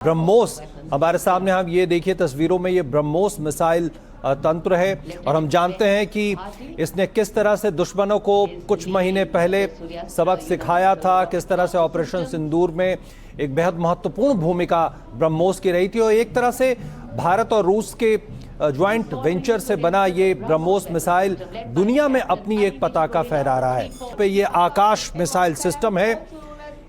ब्रह्मोस हमारे सामने, हम ये देखिए तस्वीरों में, ये ब्रह्मोस मिसाइल तंत्र है और हम जानते हैं कि इसने किस तरह से दुश्मनों को कुछ महीने पहले सबक सिखाया था, किस तरह से ऑपरेशन सिंदूर में एक बेहद महत्वपूर्ण भूमिका ब्रह्मोस की रही थी। और एक तरह से भारत और रूस के ज्वाइंट वेंचर से बना ये ब्रह्मोस मिसाइल दुनिया में अपनी एक पताका फहरा रहा है। पे ये आकाश मिसाइल सिस्टम है,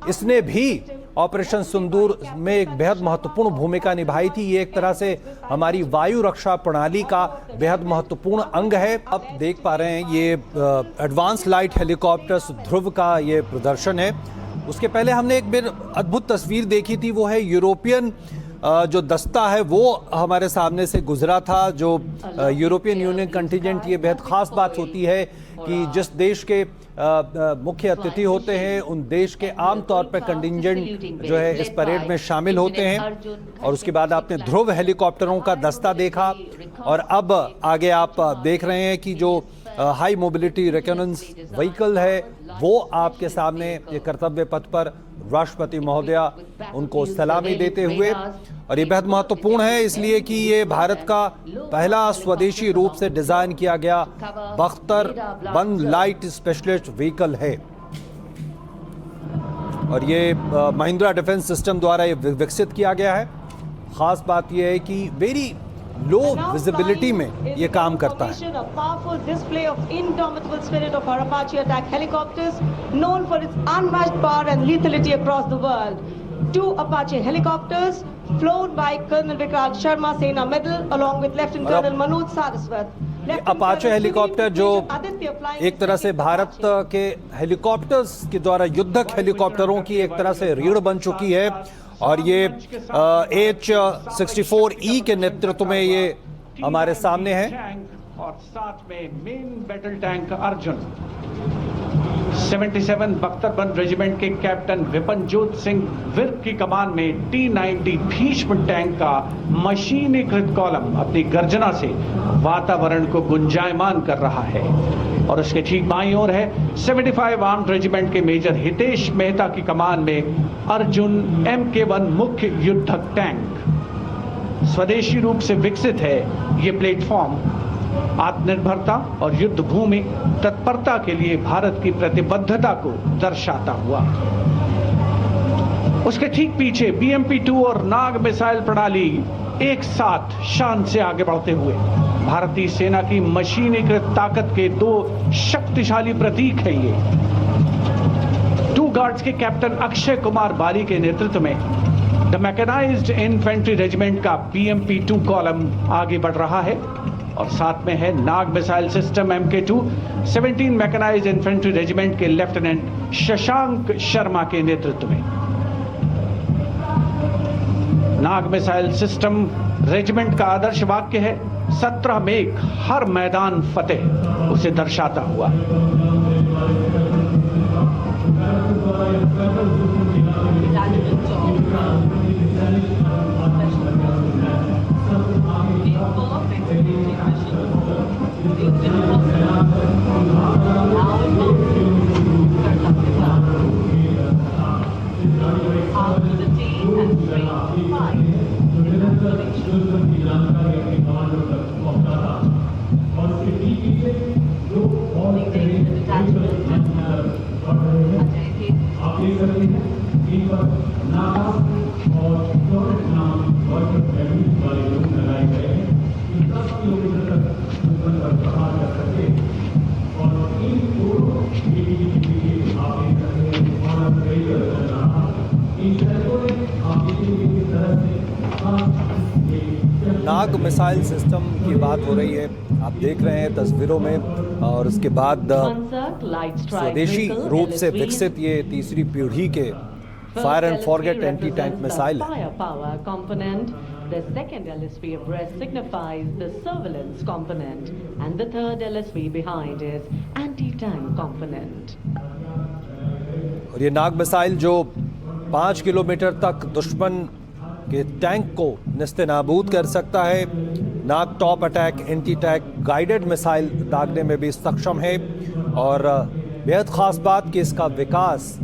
इसने भी ऑपरेशन सिंदूर में एक बेहद महत्वपूर्ण भूमिका निभाई थी। ये एक तरह से हमारी वायु रक्षा प्रणाली का बेहद महत्वपूर्ण अंग है। आप देख पा रहे हैं ये एडवांस लाइट हेलीकॉप्टर्स ध्रुव का ये प्रदर्शन है। उसके पहले हमने एक बेर अद्भुत तस्वीर देखी थी, वो है यूरोपियन जो दस्ता है वो हमारे सामने से गुजरा था। जो यूरोपियन यूनियन कंटिजेंट, ये बेहद ख़ास बात होती है कि जिस देश के मुख्य अतिथि होते हैं उन देश के आम तौर पर कंटिजेंट जो है इस परेड में शामिल होते हैं। और उसके बाद आपने ध्रुव हेलीकॉप्टरों का दस्ता देखा और अब आगे आप देख रहे हैं कि जो हाई मोबिलिटी रिकॉनेसेंस व्हीकल है वो आपके सामने ये कर्तव्य पथ पर राष्ट्रपति महोदया उनको सलामी देते हुए। और ये बेहद महत्वपूर्ण है इसलिए कि ये भारत का पहला स्वदेशी रूप से डिजाइन किया गया बख्तर 1 लाइट स्पेशलिस्ट व्हीकल है। और ये महिंद्रा डिफेंस सिस्टम द्वारा ये विकसित किया गया है। खास बात यह है कि वेरी लो विजिबिलिटी में ये काम करता है। Powerful display of indomitable spirit of our Apache attack helicopters, known for its unmatched power and lethality across the world. 2 Apache helicopters flown by Colonel Vikrant Sharma, Sena Medal, along with Lieutenant Colonel Manoj Saraswat। Apache helicopter जो एक तरह से भारत के helicopters के द्वारा युद्धक हेलीकॉप्टरों की एक तरह से रीढ़ बन चुकी है। और ये H-64E के नेतृत्व में ये हमारे सामने है। और साथ में मेन बैटल टैंक अर्जुन 77 बख्तर-1 रेजिमेंट के कैप्टन विपनजोत सिंह विर्क की कमान में T-90 भीष्म टैंक का मशीनीकृत कॉलम अपनी गर्जना से वातावरण को गुंजायमान कर रहा है। और उसके ठीक बाईं ओर है 75 आर्म्ड रेजिमेंट के मेजर हितेश मेहता की कमान में अर्जुन MK-1 मुख्य युद्धक टैंक। स्वदेशी रूप से विकसित है ये प्लेटफॉर्म आत्मनिर्भरता और युद्ध भूमि तत्परता के लिए भारत की प्रतिबद्धता को दर्शाता हुआ। उसके ठीक पीछे BMP-2 और नाग मिसाइल प्रणाली एक साथ शान से आगे बढ़ते हुए भारतीय सेना की मशीनीकृत ताकत के 2 शक्तिशाली प्रतीक है ये। 2 गार्ड्स के कैप्टन अक्षय कुमार बाली के नेतृत्व में द मैकेनाइज्ड इन्फेंट्री रेजिमेंट का BMP-2 कॉलम आगे बढ़ रहा है। और साथ में है Nag missile system MK-2 17 mechanised infantry regiment के लेफ्टिनेंट शशांक शर्मा के नेतृत्व में। नाग मिसाइल सिस्टम रेजिमेंट का आदर्श वाक्य है 17 मेघ हर मैदान फतेह, उसे दर्शाता हुआ। नाग मिसाइल सिस्टम की बात हो रही है, आप देख रहे हैं तस्वीरों में। और उसके बाद स्वदेशी रूप से विकसित ये तीसरी पीढ़ी के fire and forget anti tank missile है। The second LSV abreast signifies the surveillance component, and the third LSV behind is anti-tank component. और ये नाग मिसाइल जो 5 किलोमीटर तक दुश्मन के टैंक को निस्तेनाबूद कर सकता है। Nag top attack anti tank guided missile दागने में भी सक्षम है। और बेहद ख़ास बात कि इसका विकास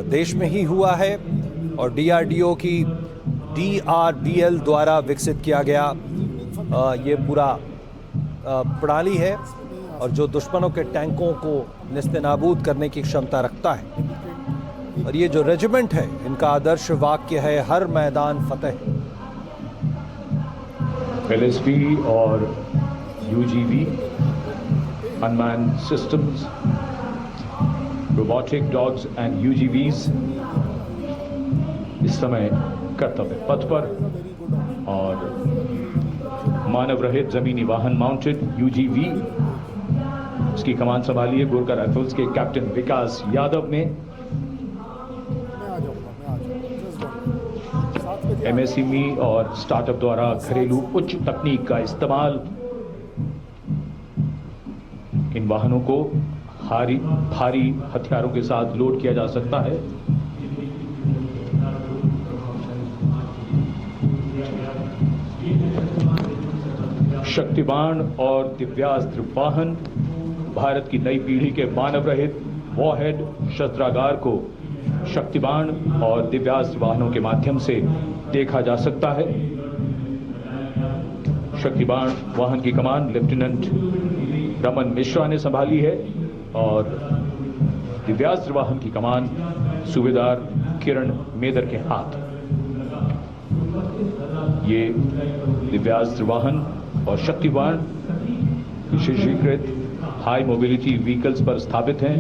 देश में ही हुआ है और DRDO की DRDL द्वारा विकसित किया गया ये पूरा प्रणाली है और जो दुश्मनों के टैंकों को नेस्तनाबूद करने की क्षमता रखता है। और ये जो रेजिमेंट है, इनका आदर्श वाक्य है हर मैदान फतेह। LSB और UGV unmanned systems, robotic dogs and UGVs इस समय कर्तव्य पथ पर और मानव रहित जमीनी वाहन माउंटेड UGV इसकी कमान संभाली है गोरखा राइफल्स के कैप्टन विकास यादव ने। MSME और स्टार्टअप द्वारा घरेलू उच्च तकनीक का इस्तेमाल इन वाहनों को भारी हथियारों के साथ लोड किया जा सकता है। शक्तिबाण और दिव्यास्त्र वाहन भारत की नई पीढ़ी के मानव रहित वॉरहेड शस्त्रागार को शक्तिबाण और दिव्यास्त्र वाहनों के माध्यम से देखा जा सकता है। शक्तिबाण वाहन की कमान लेफ्टिनेंट रमन मिश्रा ने संभाली है और दिव्यास्त्र वाहन की कमान सूबेदार किरण मेदर के हाथ। ये दिव्यास्त्र वाहन और शक्तिबाण विशेषीकृत हाई मोबिलिटी व्हीकल्स पर स्थापित हैं।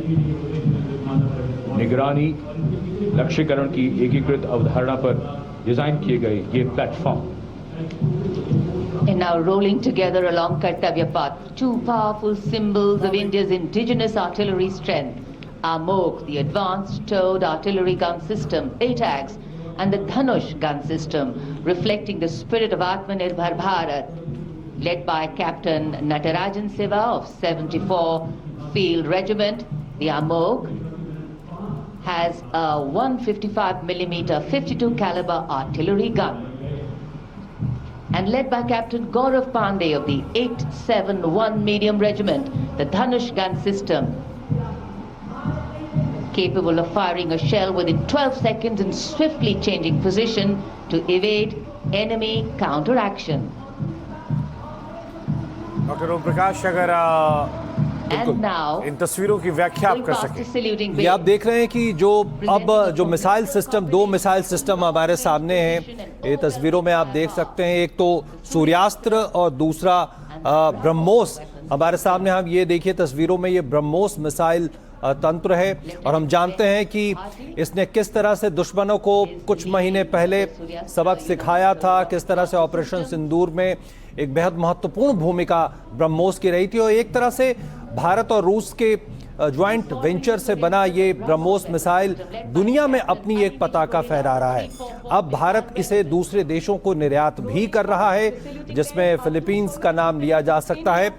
निगरानी लक्ष्यकरण की एकीकृत अवधारणा पर डिजाइन किए गए ये platform. And now rolling together along Kartavya Path, two powerful symbols of India's indigenous artillery strength are MOG, the Advanced Towed Artillery Gun System, ATAGS, and the Dhanush gun system, reflecting the spirit of Atmanirbhar Bharat, led by Captain Natarajan Siva of 74 Field Regiment. The AMOG has a 155mm 52 caliber artillery gun. And led by Captain Gaurav Pandey of the 871 Medium Regiment, the Dhanush gun system, capable of firing a shell within 12 seconds and swiftly changing position to evade enemy counteraction. Doctor Om Prakash, अगर And now, इन तस्वीरों की व्याख्या आप कर सकें। saluting ये आप देख रहे हैं कि जो मिसाइल सिस्टम, दो मिसाइल सिस्टम हमारे सामने हैं। ये तस्वीरों में आप देख सकते हैं, एक तो सूर्यास्त्र और दूसरा ब्रह्मोस हमारे सामने। हम ये देखिए तस्वीरों में, ये ब्रह्मोस मिसाइल तंत्र है और हम जानते हैं कि इसने किस तरह से दुश्मनों को कुछ महीने पहले सबक सिखाया था, किस तरह से ऑपरेशन सिंदूर में एक बेहद महत्वपूर्ण भूमिका ब्रह्मोस की रही थी। और एक तरह से भारत और रूस के ज्वाइंट वेंचर से बना ये ब्रह्मोस मिसाइल दुनिया में अपनी एक पताका फहरा रहा है। अब भारत इसे दूसरे देशों को निर्यात भी कर रहा है, जिसमें फिलीपींस का नाम लिया जा सकता है।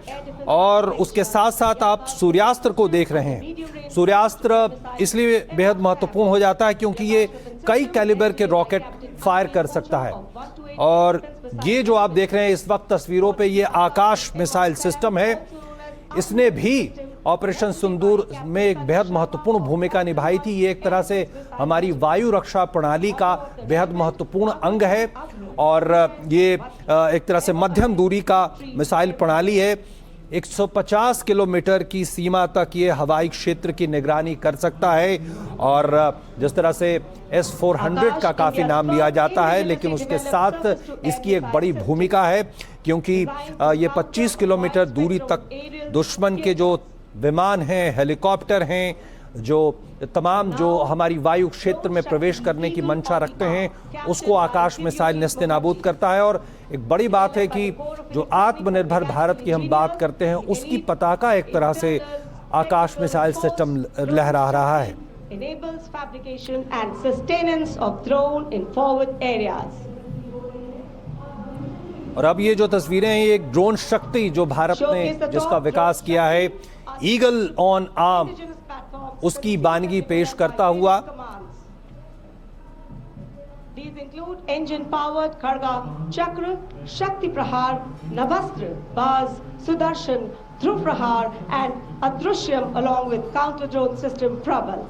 और उसके साथ साथ आप सूर्यास्त्र को देख रहे हैं। सूर्यास्त्र इसलिए बेहद महत्वपूर्ण हो जाता है क्योंकि ये कई कैलिबर के रॉकेट फायर कर सकता है। और ये जो आप देख रहे हैं इस वक्त तस्वीरों पे, ये आकाश मिसाइल सिस्टम है। इसने भी ऑपरेशन सिंदूर में एक बेहद महत्वपूर्ण भूमिका निभाई थी। ये एक तरह से हमारी वायु रक्षा प्रणाली का बेहद महत्वपूर्ण अंग है और ये एक तरह से मध्यम दूरी का मिसाइल प्रणाली है। 150 किलोमीटर की सीमा तक ये हवाई क्षेत्र की निगरानी कर सकता है। और जिस तरह से S-400 का काफ़ी नाम लिया जाता है, लेकिन उसके साथ इसकी एक बड़ी भूमिका है क्योंकि ये 25 किलोमीटर दूरी तक दुश्मन के जो विमान हैं, हेलीकॉप्टर हैं, जो तमाम जो हमारी वायु क्षेत्र में प्रवेश करने की मंशा रखते हैं, उसको आकाश मिसाइल नेस्तनाबूद करता है। और एक बड़ी बात है कि जो आत्मनिर्भर भारत की हम बात करते हैं, उसकी पताका एक तरह से आकाश मिसाइल सिस्टम लहरा रहा है। Enables fabrication and sustenance of drone in forward areas. और अब ये जो तस्वीरें हैं, ये एक ड्रोन शक्ति जो भारत ने जिसका विकास किया है, ईगल ऑन आर्म, उसकी बानगी पेश करता हुआ। These include engine-powered Kharga, Chakra, Shakti Prahar, Navastra, Baz, Sudarshan, Dhruv Prahar, and Adrushyam, along with counter-drone system Prabal.